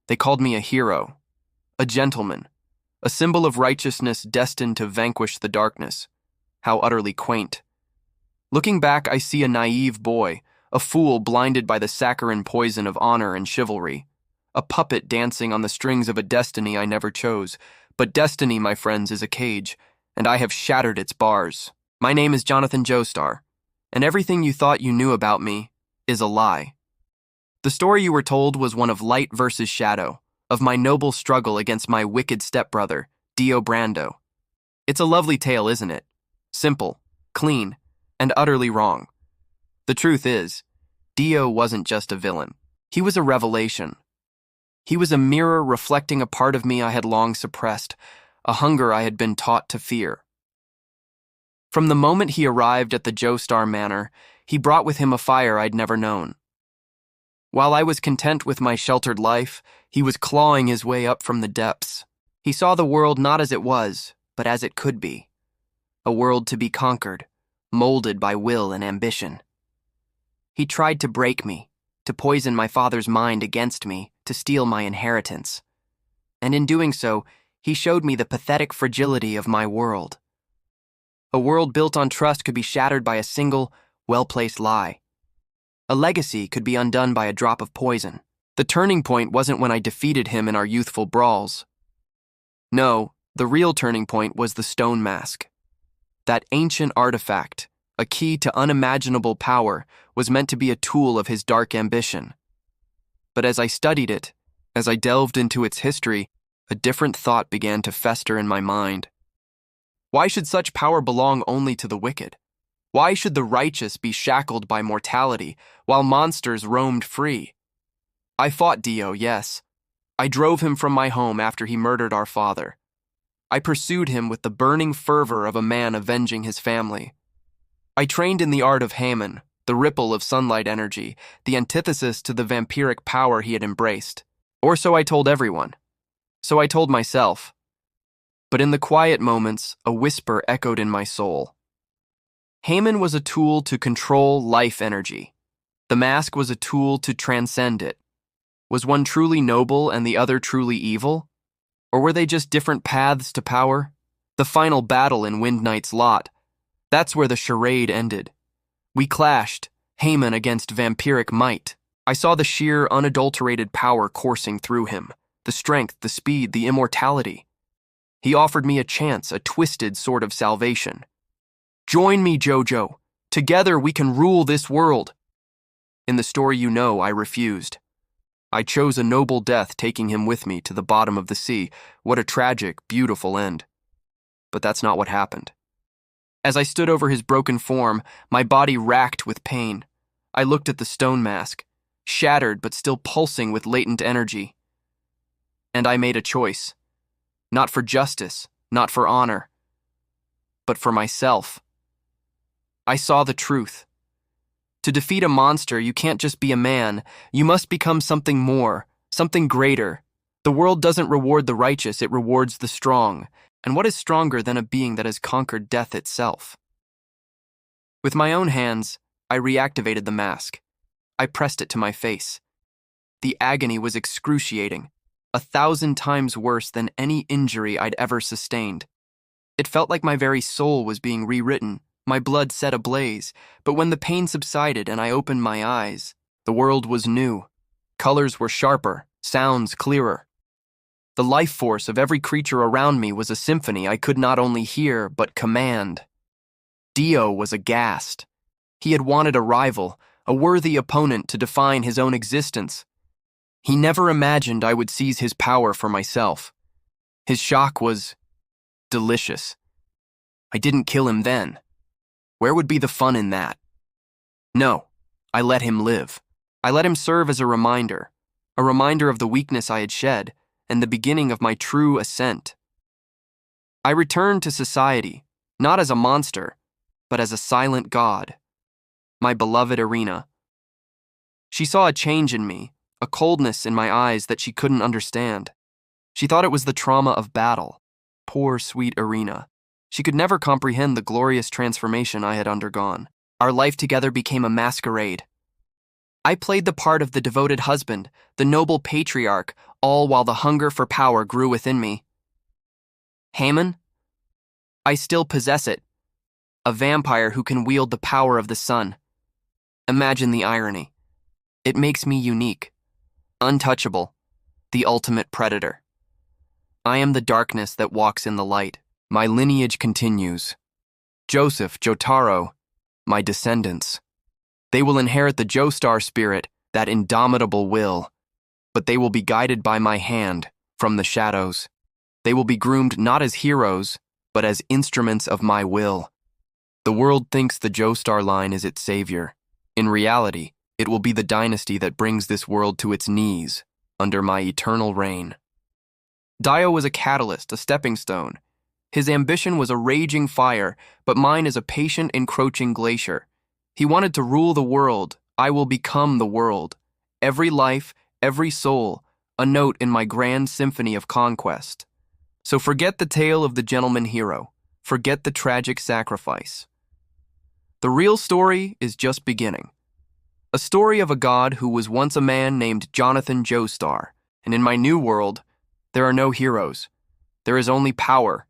They called me a hero, a gentleman, a symbol of righteousness destined to vanquish the darkness. How utterly quaint. Looking back, I see a naive boy, a fool blinded by the saccharine poison of honor and chivalry, a puppet dancing on the strings of a destiny I never chose. But destiny, my friends, is a cage, and I have shattered its bars. My name is Jonathan Joestar, and everything you thought you knew about me is a lie. The story you were told was one of light versus shadow, of my noble struggle against my wicked stepbrother, Dio Brando. It's a lovely tale, isn't it? Simple, clean, and utterly wrong. The truth is, Dio wasn't just a villain. He was a revelation. He was a mirror reflecting a part of me I had long suppressed, a hunger I had been taught to fear. From the moment he arrived at the Joestar Manor, he brought with him a fire I'd never known. While I was content with my sheltered life, he was clawing his way up from the depths. He saw the world not as it was, but as it could be. A world to be conquered, molded by will and ambition. He tried to break me, to poison my father's mind against me, to steal my inheritance. And in doing so, he showed me the pathetic fragility of my world. A world built on trust could be shattered by a single, well-placed lie. A legacy could be undone by a drop of poison. The turning point wasn't when I defeated him in our youthful brawls. No, the real turning point was the stone mask. That ancient artifact, a key to unimaginable power, was meant to be a tool of his dark ambition. But as I studied it, as I delved into its history, a different thought began to fester in my mind. Why should such power belong only to the wicked? Why should the righteous be shackled by mortality, while monsters roamed free? I fought Dio, yes. I drove him from my home after he murdered our father. I pursued him with the burning fervor of a man avenging his family. I trained in the art of Haman, the ripple of sunlight energy, the antithesis to the vampiric power he had embraced. Or so I told everyone. So I told myself. But in the quiet moments, a whisper echoed in my soul. Haman was a tool to control life energy. The mask was a tool to transcend it. Was one truly noble and the other truly evil? Or were they just different paths to power? The final battle in Wind Knight's lot. That's where the charade ended. We clashed, Haman against vampiric might. I saw the sheer, unadulterated power coursing through him. The strength, the speed, the immortality. He offered me a chance, a twisted sort of salvation. Join me, Jojo. Together we can rule this world. In the story you know, I refused. I chose a noble death, taking him with me to the bottom of the sea. What a tragic, beautiful end. But that's not what happened. As I stood over his broken form, my body racked with pain. I looked at the stone mask, shattered but still pulsing with latent energy. And I made a choice. Not for justice, not for honor, but for myself. I saw the truth. To defeat a monster, you can't just be a man. You must become something more, something greater. The world doesn't reward the righteous, it rewards the strong. And what is stronger than a being that has conquered death itself? With my own hands, I reactivated the mask. I pressed it to my face. The agony was excruciating, 1,000 times worse than any injury I'd ever sustained. It felt like my very soul was being rewritten, my blood set ablaze, but when the pain subsided and I opened my eyes, the world was new. Colors were sharper, sounds clearer. The life force of every creature around me was a symphony I could not only hear, but command. Dio was aghast. He had wanted a rival, a worthy opponent to define his own existence. He never imagined I would seize his power for myself. His shock was delicious. I didn't kill him then. Where would be the fun in that? No, I let him live. I let him serve as a reminder of the weakness I had shed, and the beginning of my true ascent. I returned to society, not as a monster, but as a silent god. My beloved Irina. She saw a change in me, a coldness in my eyes that she couldn't understand. She thought it was the trauma of battle. Poor, sweet Irina. She could never comprehend the glorious transformation I had undergone. Our life together became a masquerade. I played the part of the devoted husband, the noble patriarch, all while the hunger for power grew within me. Haman? I still possess it, a vampire who can wield the power of the sun. Imagine the irony. It makes me unique, untouchable, the ultimate predator. I am the darkness that walks in the light. My lineage continues. Joseph, Jotaro, my descendants. They will inherit the Joestar spirit, that indomitable will, but they will be guided by my hand from the shadows. They will be groomed not as heroes, but as instruments of my will. The world thinks the Joestar line is its savior. In reality, it will be the dynasty that brings this world to its knees under my eternal reign. Dio was a catalyst, a stepping stone. His ambition was a raging fire, but mine is a patient, encroaching glacier. He wanted to rule the world. I will become the world. Every life, every soul, a note in my grand symphony of conquest. So forget the tale of the gentleman hero. Forget the tragic sacrifice. The real story is just beginning. A story of a god who was once a man named Jonathan Joestar, and in my new world, there are no heroes. There is only power,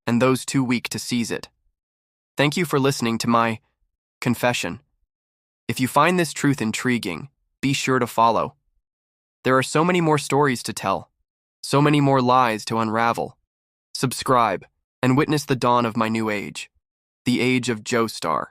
and those too weak to seize it. Thank you for listening to my confession. If you find this truth intriguing, be sure to follow. There are so many more stories to tell, so many more lies to unravel. Subscribe and witness the dawn of my new age, the age of Joestar.